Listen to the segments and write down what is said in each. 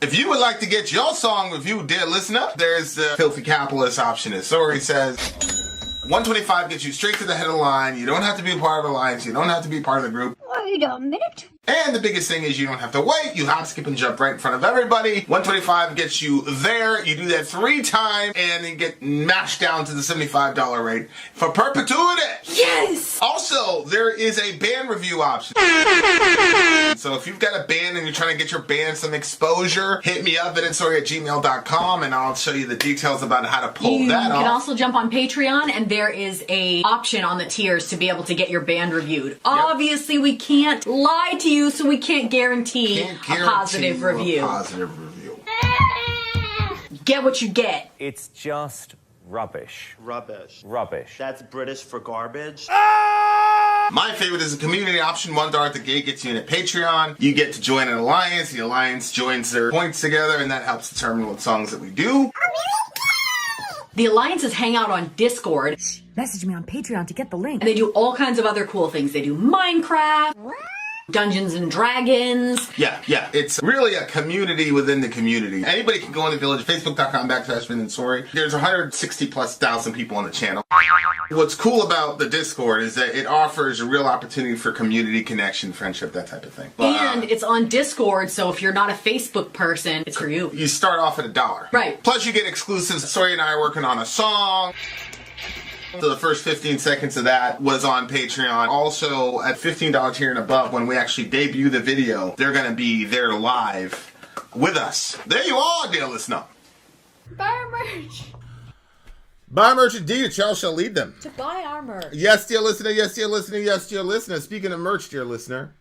If you would like to get your song reviewed, dear listener, there's the filthy capitalist option. As Sori says, 125 gets you straight to the head of the line. You don't have to be a part of the alliance. You don't have to be part of the group. Wait a minute. And the biggest thing is you don't have to wait. You hop, skip, and jump right in front of everybody. 125 gets you there. You do that 3 times and then get mashed down to the $75 rate for perpetuity. Yes! Also, there is a band review option. So if you've got a band and you're trying to get your band some exposure, hit me up at vinsori@gmail.com and I'll show you the details about how to pull that off. You can also jump on Patreon and there is a option on the tiers to be able to get your band reviewed. Yep. Obviously, we can't lie to you, so we can't guarantee a positive review. Get what you get. It's just rubbish. Rubbish. Rubbish. That's British for garbage. My favorite is the community option. $1 at the gate gets you in a Patreon. You get to join an alliance. The alliance joins their points together, and that helps determine what songs that we do. The alliances hang out on Discord. Message me on Patreon to get the link. And they do all kinds of other cool things. They do Minecraft, Dungeons and Dragons. Yeah. It's really a community within the community. Anybody can go in the village, facebook.com/Vin and Sori. There's 160,000+ people on the channel. What's cool about the Discord is that it offers a real opportunity for community connection, friendship, that type of thing. And it's on Discord, so if you're not a Facebook person, it's for you. You start off at $1. Right. Plus you get exclusives. Sori and I are working on a song. So the first 15 seconds of that was on Patreon. Also, at $15 tier and above, when we actually debut the video, they're going to be there live with us. There you are, dear listener. Buy our merch. Buy merch indeed, a child shall lead them. To buy our merch. Yes, dear listener, yes, dear listener, yes, dear listener. Speaking of merch, dear listener,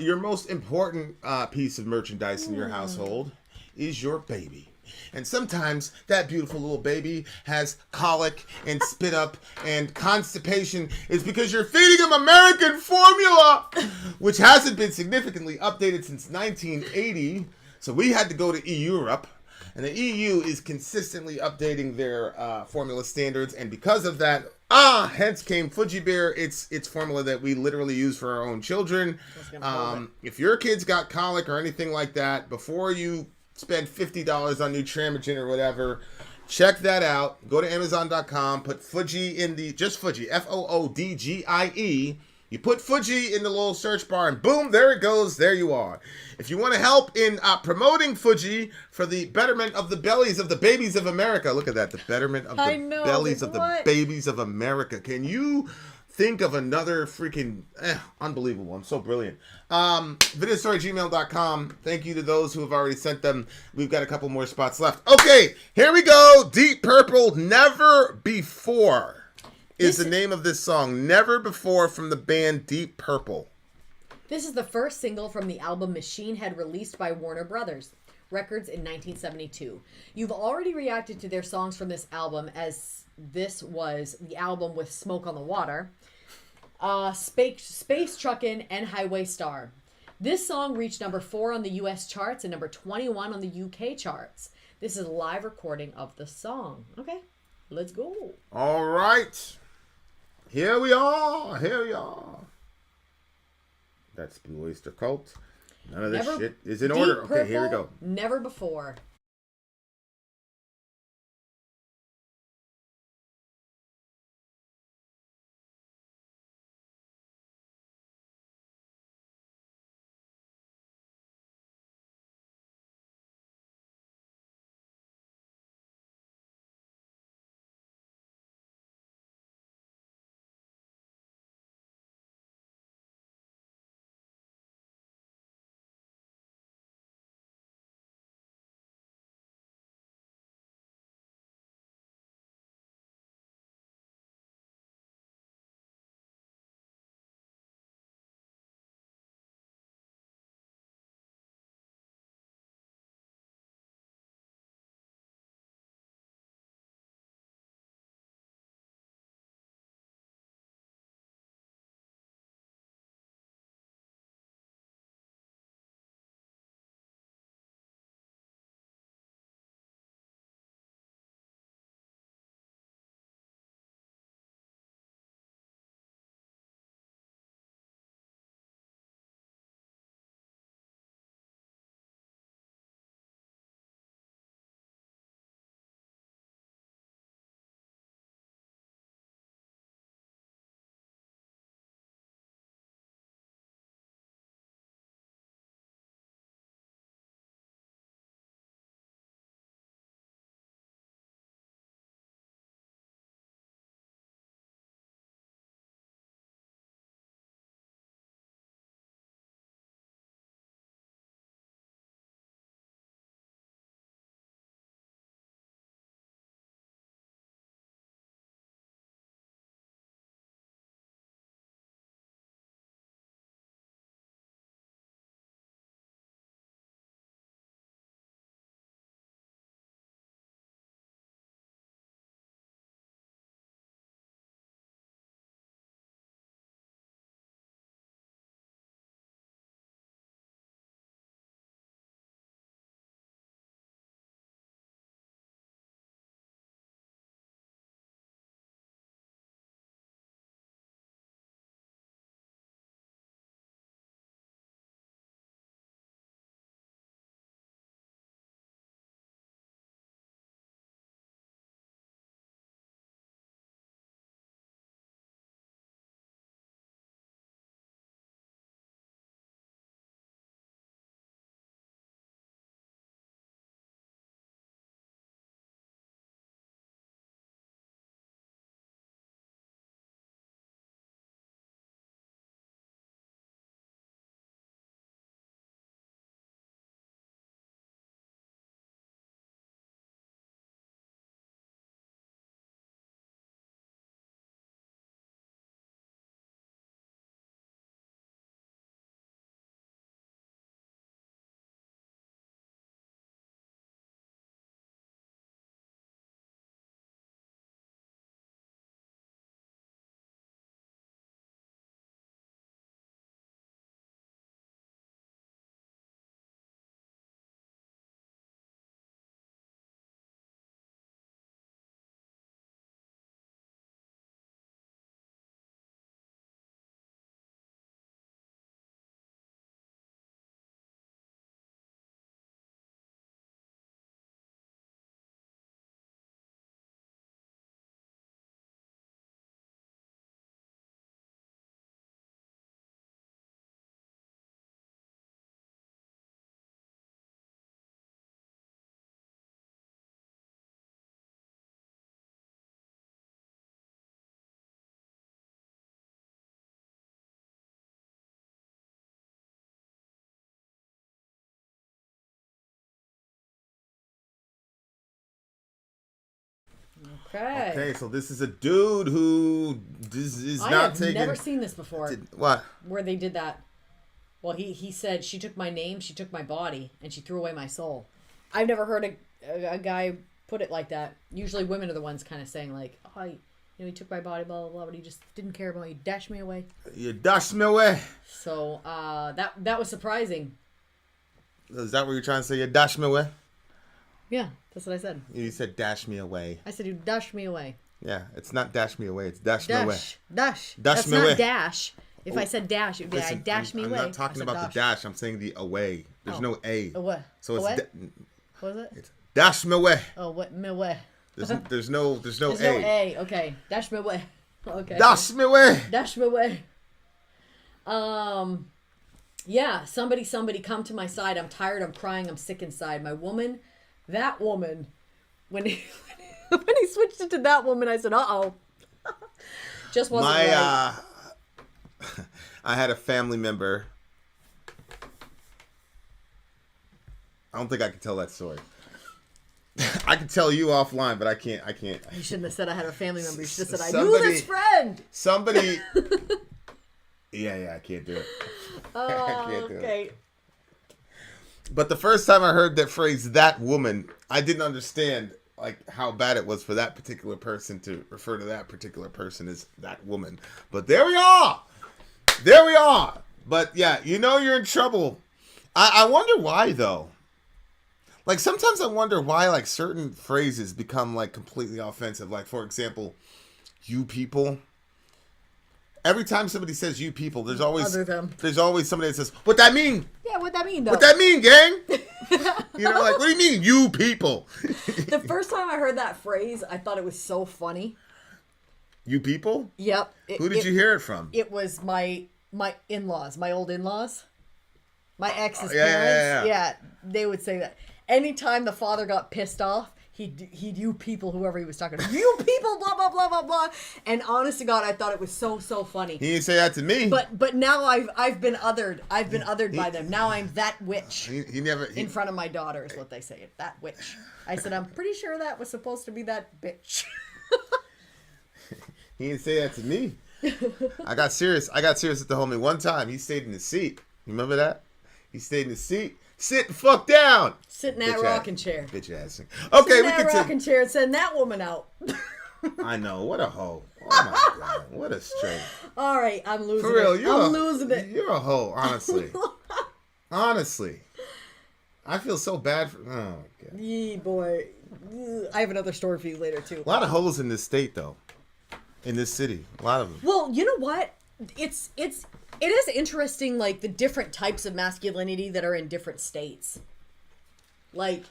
your most important piece of merchandise in your household is your baby. And sometimes that beautiful little baby has colic and spit up and constipation. It's because you're feeding him American formula, which hasn't been significantly updated since 1980. So we had to go to Europe. And the EU is consistently updating their formula standards. And because of that, hence came Fuji Bear. It's formula that we literally use for our own children. If your kid's got colic or anything like that, before you spend $50 on Nutramigen or whatever, check that out. Go to Amazon.com, put Fuji in the, just Fuji, F-O-O-D-G-I-E. You put Fuji in the little search bar and boom, there it goes. There you are. If you want to help in promoting Fuji for the betterment of the bellies of the babies of America. Look at that. The betterment of the bellies of the babies of America. Can you think of another freaking unbelievable? I'm so brilliant. VillageXchange@gmail.com. Thank you to those who have already sent them. We've got a couple more spots left. Okay, here we go. Deep Purple, Never Before is the name of this song. Never Before, from the band Deep Purple. This is the first single from the album Machine Head, released by Warner Brothers Records in 1972. You've already reacted to their songs from this album, as this was the album with Smoke on the Water, Space Truckin', and Highway Star. This song reached number 4 on the US charts and number 21 on the UK charts. This is a live recording of the song. Okay, let's go. All right. Here we are. Here we are. That's Blue Oyster Cult. None of this shit is in order. Okay, here we go. Never Before. Okay. Okay, so this is a dude who is I not have taking... never seen this before. What? Where they did that. Well, he said she took my name, she took my body, and she threw away my soul. I've never heard a guy put it like that. Usually women are the ones kind of saying like, oh, he took my body, blah, blah, blah, but he just didn't care about me. He dashed me away. You dashed me away. So that was surprising. Is that what you're trying to say? You dashed me away? Yeah, that's what I said. You said dash me away. I said you dashed me away. Yeah, it's not dash me away. It's dash me away. Dash. Dash That's me not away. dash. If I said dash, it would be Listen, I dash me I'm away. not talking about the dash. I'm saying the away. There's no A. Away. So it's Away? What was it? it's dash me away. Oh, what me away? There's no There's A. no A. Okay, dash me away. Okay. Dash me away. Dash me away. Yeah. Somebody, come to my side. I'm tired. I'm crying. I'm sick inside. My woman, that woman. When he switched it to that woman, I said, "Uh-oh." Just wasn't right. I had a family member. I don't think I can tell that story. I can tell you offline, but I can't. You shouldn't have said I had a family member. You should have said I Somebody- knew this friend. Somebody. Yeah, I can't do it. I can't do it. Okay. But the first time I heard that phrase, that woman, I didn't understand like how bad it was for that particular person to refer to that particular person as that woman. But there we are. There we are. But yeah, you're in trouble. I wonder why though. Like sometimes I wonder why like certain phrases become like completely offensive. Like for example, you people. Every time somebody says you people, there's always somebody that says, what that mean? Yeah, what that mean though? What that mean, gang? Like, what do you mean, you people? The first time I heard that phrase, I thought it was so funny. You people? Yep. Who did you hear it from? It was my in-laws, my old in-laws. My ex's Yeah, parents. yeah. They would say that. Anytime the father got pissed off, he'd you people, whoever he was talking to, you people, blah, blah, blah, blah, blah. And honest to God, I thought it was so funny. He didn't say that to me. But now I've been othered. I've been othered by them. Now I'm that witch. He never... In front of my daughter is what they say. That witch. I said, I'm pretty sure that was supposed to be that bitch. He didn't say that to me. I got serious with the homie one time. He stayed in the seat. You remember that? He stayed in the seat. Sit the fuck down. Sit in that rocking chair. Bitch ass. Okay, Sit in we that continue. rocking chair and send that woman out. I know. What a hoe. Oh my God. What a straight. All right, I'm losing For real, it. I'm losing it. You're a hoe, honestly. Honestly. I feel so bad for... Oh, my God. Yee, boy. I have another story for you later, too. A lot of hoes in this state, though. In this city. A lot of them. Well, you know what? It is interesting, like, the different types of masculinity that are in different states. Like...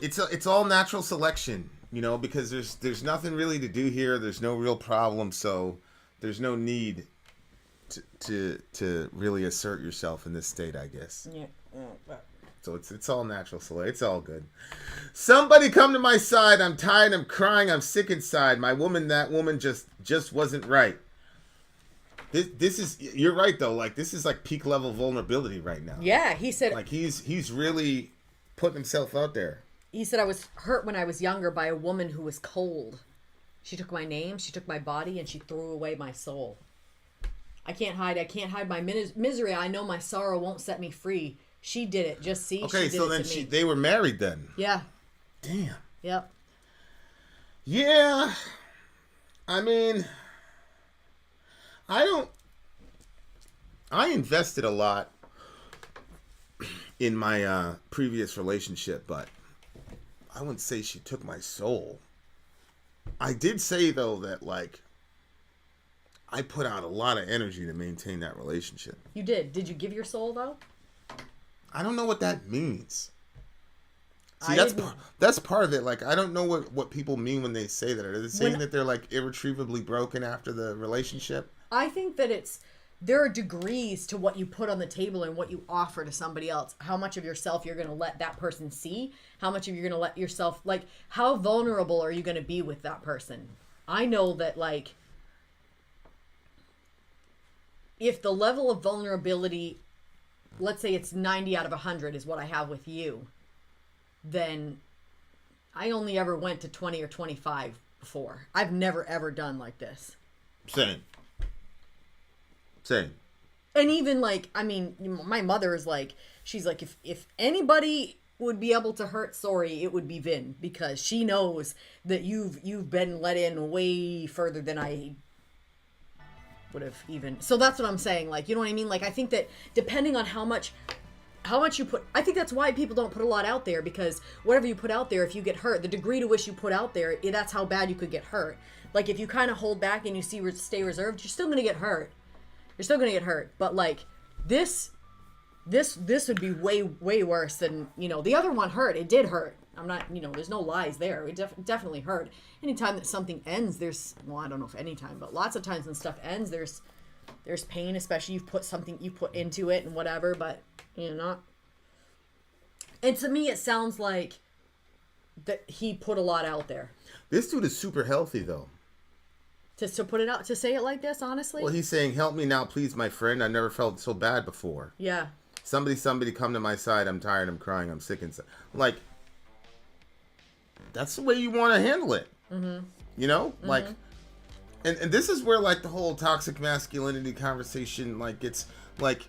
It's all natural selection, because there's nothing really to do here. There's no real problem, so there's no need to really assert yourself in this state, I guess. Yeah. So it's all natural selection. It's all good. Somebody come to my side. I'm tired. I'm crying. I'm sick inside. My woman, that woman just wasn't right. This is, you're right though. Like this is like peak level vulnerability right now. Yeah, he said. Like he's really putting himself out there. He said, I was hurt when I was younger by a woman who was cold. She took my name, she took my body, and she threw away my soul. I can't hide my misery. I know my sorrow won't set me free. She did it. Just see. Okay, she did so it then to me. they were married then. Yeah. Damn. Yep. Yeah. I mean, I invested a lot in my previous relationship, but I wouldn't say she took my soul. I did say though that like I put out a lot of energy to maintain that relationship. You did. Did you give your soul though? I don't know what that means. See, I that's part of it. Like, I don't know what people mean when they say that. Are they saying that they're like irretrievably broken after the relationship? I think that there are degrees to what you put on the table and what you offer to somebody else. How much of yourself you're going to let that person see? How much of you're going to let yourself, like, how vulnerable are you going to be with that person? I know that, like, if the level of vulnerability, let's say it's 90 out of 100 is what I have with you, then I only ever went to 20 or 25 before. I've never ever done like this. Same. And even like, I mean, my mother is like, she's like, if anybody would be able to hurt Sori, it would be Vin, because she knows that you've been let in way further than I would have even. So that's what I'm saying. Like, you know what I mean? Like, I think that depending on how much you put, I think that's why people don't put a lot out there, because whatever you put out there, if you get hurt, the degree to which you put out there, that's how bad you could get hurt. Like, if you kind of hold back and you stay reserved, you're still gonna get hurt. You're still gonna get hurt. But like this would be way worse than, you know, the other one hurt. It did hurt. I'm not, you know, there's no lies there. It definitely hurt. Anytime that something ends, well, I don't know if any time, but lots of times when stuff ends, there's pain, especially you put into it and whatever, but you know, not. And to me, it sounds like that he put a lot out there. This dude is super healthy though. To put it out, to say it like this, honestly. Well, he's saying, "Help me now, please, my friend. I never felt so bad before. Yeah. Somebody come to my side. I'm tired. I'm crying. I'm sick inside." Like, that's the way you want to handle it. Mm-hmm. You know, like, and this is where like the whole toxic masculinity conversation like gets like,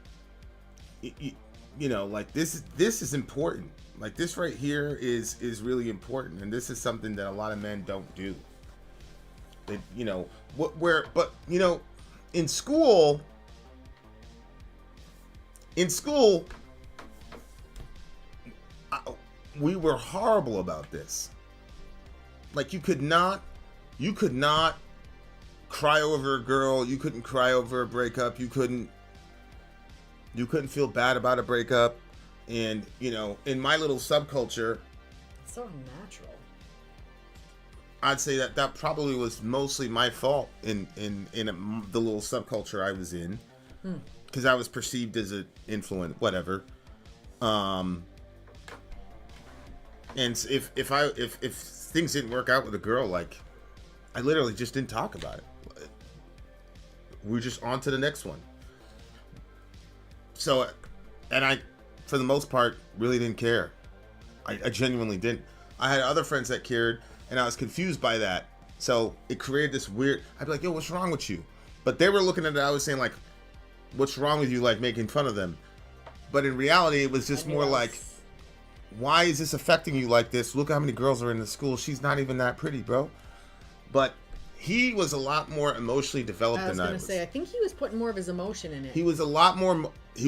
you know, like this is important. Like this right here is really important, and this is something that a lot of men don't do. They, you know, but you know, in school, we were horrible about this. Like you could not cry over a girl. You couldn't cry over a breakup. You couldn't feel bad about a breakup. And you know, in my little subculture, It's so unnatural. I'd say that probably was mostly my fault in the little subculture I was in, because I was perceived as an influence, whatever. And if things didn't work out with a girl, like I literally just didn't talk about it. We were just on to the next one. So, and I, for the most part, really didn't care. I genuinely didn't. I had other friends that cared, and I was confused by that. So it created this weird, I'd be like, yo, what's wrong with you? But they were looking at it, I was saying like, what's wrong with you? Like making fun of them. But in reality, it was just more like, why is this affecting you like this? Look how many girls are in the school. She's not even that pretty, bro. But he was a lot more emotionally developed than I was. I think he was putting more of his emotion in it. He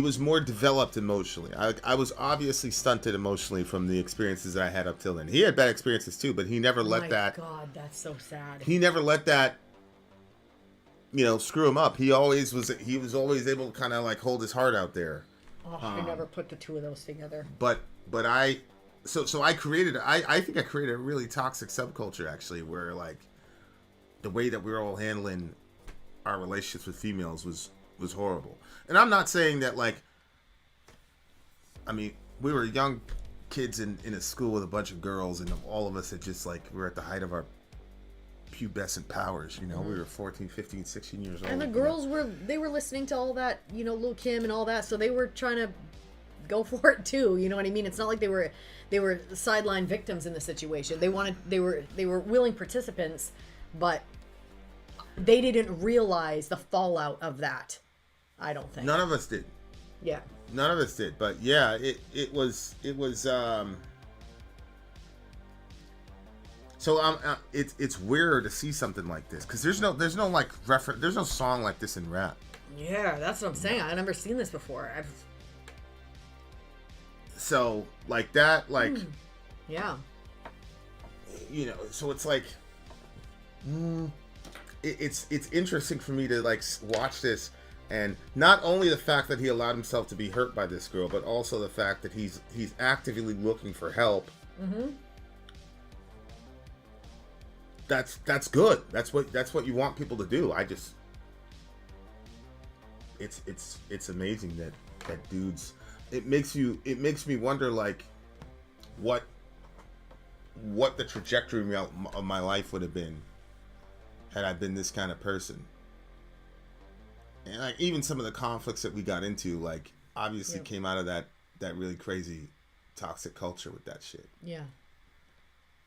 was more developed emotionally. I was obviously stunted emotionally from the experiences that I had up till then. He had bad experiences too, but he never let that. Oh my God, that's so sad. He never let that, you know, screw him up. He was always able to kind of like hold his heart out there. Oh, I never put the two of those together. But I think I created a really toxic subculture actually, where like the way that we were all handling our relationships with females was horrible. And I'm not saying that like, I mean, we were young kids in a school with a bunch of girls, and all of us had just like, we were at the height of our pubescent powers, you know. We were 14, 15, 16 years old. And the girls were listening to all that, you know, Lil' Kim and all that, so they were trying to go for it too, you know what I mean? It's not like they were sideline victims in the situation. They were willing participants, but they didn't realize the fallout of that. I don't think. None of us did. Yeah. None of us did. But yeah, it was so it's weird to see something like this, because there's no like reference, there's no song like this in rap. Yeah, that's what I'm saying. I've never seen this before. So like that, like yeah, you know, so it's like it's interesting for me to like watch this, and not only the fact that he allowed himself to be hurt by this girl, but also the fact that he's actively looking for help. That's good. That's what you want people to do. It's amazing that dudes. It makes me wonder like what the trajectory of my life would have been had I been this kind of person. And like even some of the conflicts that we got into, like obviously came out of that really crazy toxic culture with that shit. Yeah.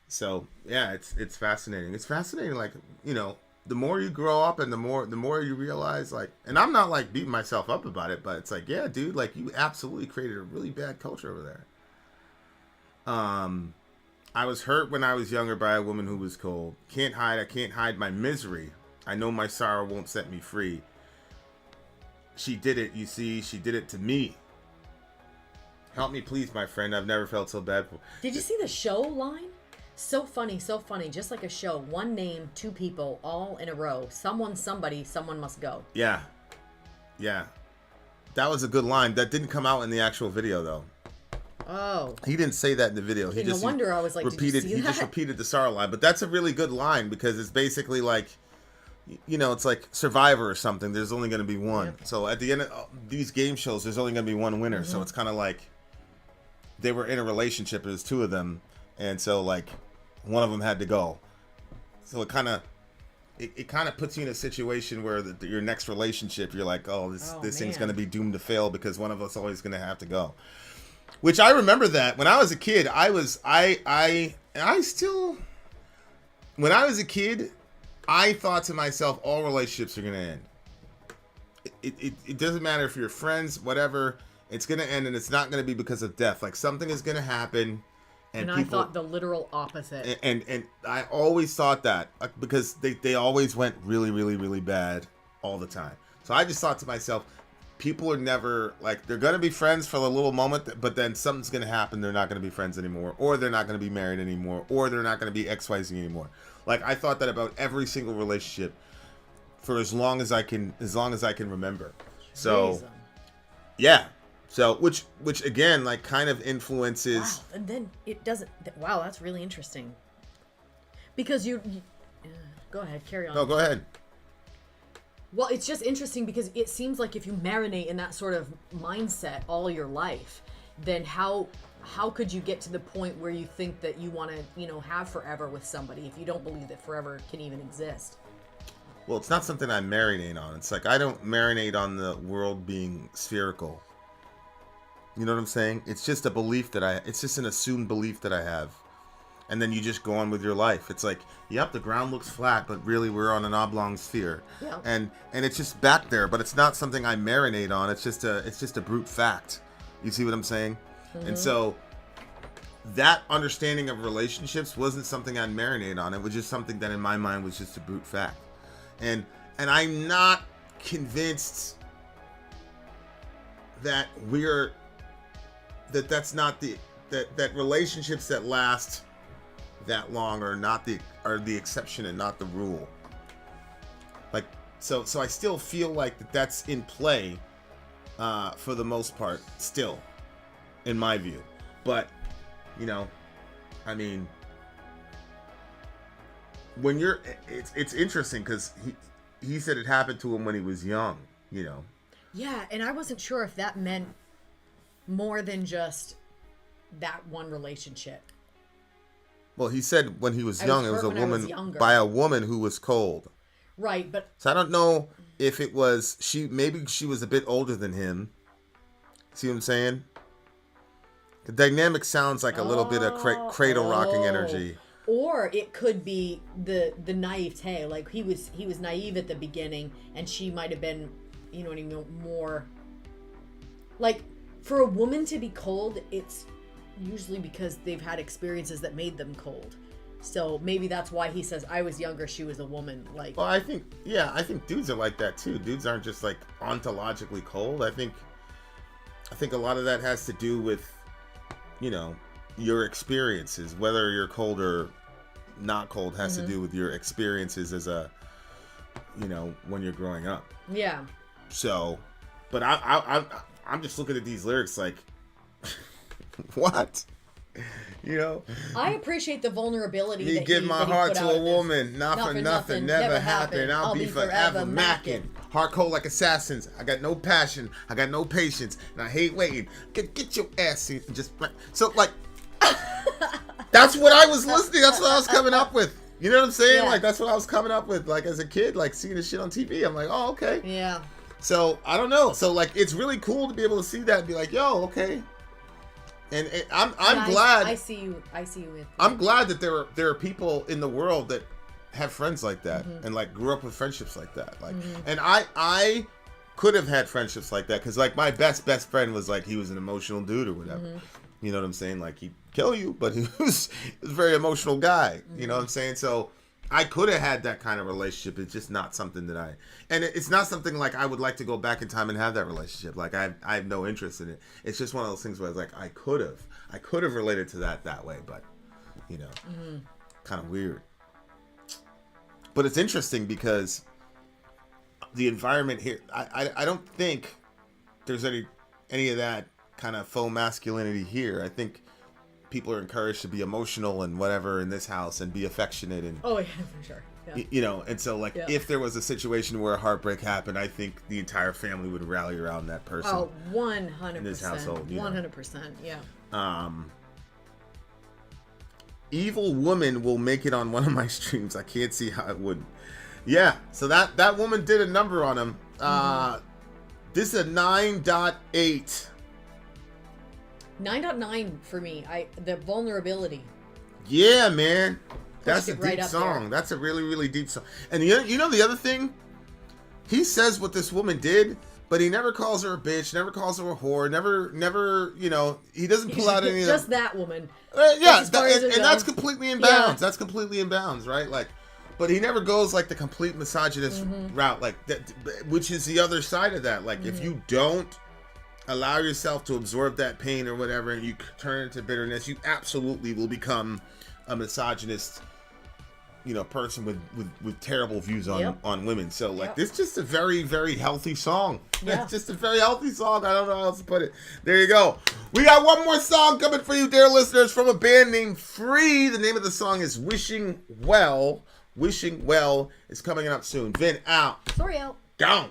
So yeah, it's fascinating. It's fascinating. Like, you know, the more you grow up and the more you realize, like, and I'm not like beating myself up about it, but it's like, yeah, dude, like you absolutely created a really bad culture over there. I was hurt when I was younger by a woman who was cold. I can't hide my misery. I know my sorrow won't set me free. She did it, you see, she did it to me. Help me please, my friend, I've never felt so bad before. Did you see the show line? So funny, just like a show. One name, two people, all in a row. Someone, somebody, someone must go. Yeah. Yeah. That was a good line. That didn't come out in the actual video, though. Oh. He didn't say that in the video. He No just wonder I was like, repeated. did you see He just that? repeated the sorrow line. But that's a really good line because it's basically like, you know, it's like Survivor or something. There's only going to be one. Yep. So at the end of these game shows, there's only going to be one winner. So it's kind of like they were in a relationship. There's two of them, and so like one of them had to go. So it kind of puts you in a situation where your next relationship, you're like, oh, this thing's man. going to be doomed to fail because one of us always going to have to go. Which I remember that when I was a kid, when I was a kid, I thought to myself, all relationships are going to end. It doesn't matter if you're friends, whatever, it's going to end, and it's not going to be because of death. Like something is going to happen. And I thought the literal opposite. And I always thought that because they always went really, really, really bad all the time. So I just thought to myself, people are never, like, they're going to be friends for a little moment, but then something's going to happen. They're not going to be friends anymore, or they're not going to be married anymore, or they're not going to be XYZ anymore. Like, I thought that about every single relationship for as long as I can remember. So, yeah. So, which again, like, kind of influences. Wow, and then it doesn't. Wow, that's really interesting. Because you go ahead, carry on. No, go ahead. Well, it's just interesting because it seems like if you marinate in that sort of mindset all your life, then how could you get to the point where you think that you want to, have forever with somebody if you don't believe that forever can even exist? Well, it's not something I marinate on. It's like I don't marinate on the world being spherical. You know what I'm saying? It's just a belief it's just an assumed belief that I have. And then you just go on with your life. It's like, yep, the ground looks flat, but really we're on an oblong sphere. Yeah. And it's just back there, but it's not something I marinate on. It's just a brute fact. You see what I'm saying? Mm-hmm. And so that understanding of relationships wasn't something I'd marinate on. It was just something that in my mind was just a brute fact. And I'm not convinced that that's not that relationships that last that long are the exception and not the rule. Like, so I still feel like that's in play for the most part still, in my view. But I mean, when it's interesting because he said it happened to him when he was young. Yeah, and I wasn't sure if that meant more than just that one relationship. Well, he said when he was young, it was a woman by a woman who was cold. Right, but so I don't know if it was maybe she was a bit older than him. See what I'm saying? The dynamic sounds like a little bit of cradle rocking energy. Or it could be the naivete, like he was naive at the beginning, and she might have been, more like, for a woman to be cold, it's usually because they've had experiences that made them cold. So maybe that's why he says, I was younger, she was a woman. Like, well, I think dudes are like that too. Dudes aren't just like ontologically cold. I think a lot of that has to do with, your experiences. Whether you're cold or not cold has to do with your experiences as when you're growing up. Yeah. So, but I'm just looking at these lyrics like, what? I appreciate the vulnerability. Me give my heart to a woman, not for nothing, never happen. I'll be forever macking. Heart cold like assassins. I got no passion. I got no patience, and I hate waiting. Get your ass in. Just so like. That's what I was listening. That's what I was coming up with. You know what I'm saying? Yeah. Like that's what I was coming up with. Like as a kid, like seeing this shit on TV. I'm like, oh okay. Yeah. So I don't know. So like it's really cool to be able to see that and be like, yo, okay. And I'm glad. I see you. With I'm glad that there are people in the world that have friends like that and like grew up with friendships like that. Like, and I could have had friendships like that because like my best friend was like he was an emotional dude or whatever. You know what I'm saying? Like he'd kill you, but he was a very emotional guy. You know what I'm saying? So I could have had that kind of relationship. It's just not something that it's not something like I would like to go back in time and have that relationship. Like I have no interest in it. It's just one of those things where I was like, I could have related to that way, but you know, kind of weird. But it's interesting because the environment here, I don't think there's any of that kind of faux masculinity here. I think people are encouraged to be emotional and whatever in this house and be affectionate and oh yeah, for sure. Yeah. You know, and so like if there was a situation where a heartbreak happened, I think the entire family would rally around that person. Oh, 100%. In this household, 100%. Yeah. Evil Woman will make it on one of my streams. I can't see how it wouldn't. Yeah, so that woman did a number on him. This is a 9.8. 9.9 for me. The vulnerability. Yeah, man. That's a right deep up song. there. That's a really, really deep song. And you know the other thing? He says what this woman did, but he never calls her a bitch, never calls her a whore, never, you know, he doesn't pull out any of just that woman. Yeah, As far as it and goes. that's completely in bounds. Yeah. That's completely in bounds, right? Like, but he never goes like the complete misogynist route, like that, which is the other side of that. Like, if you don't allow yourself to absorb that pain or whatever, and you turn it into bitterness, you absolutely will become a misogynist, you know, person with terrible views on women. So like this is just a very, very healthy song. Yeah. It's just a very healthy song. I don't know how else to put it. There you go. We got one more song coming for you, dear listeners, from a band named Free. The name of the song is Wishing Well. Wishing Well is coming up soon. Vin out. Sorry out. Down.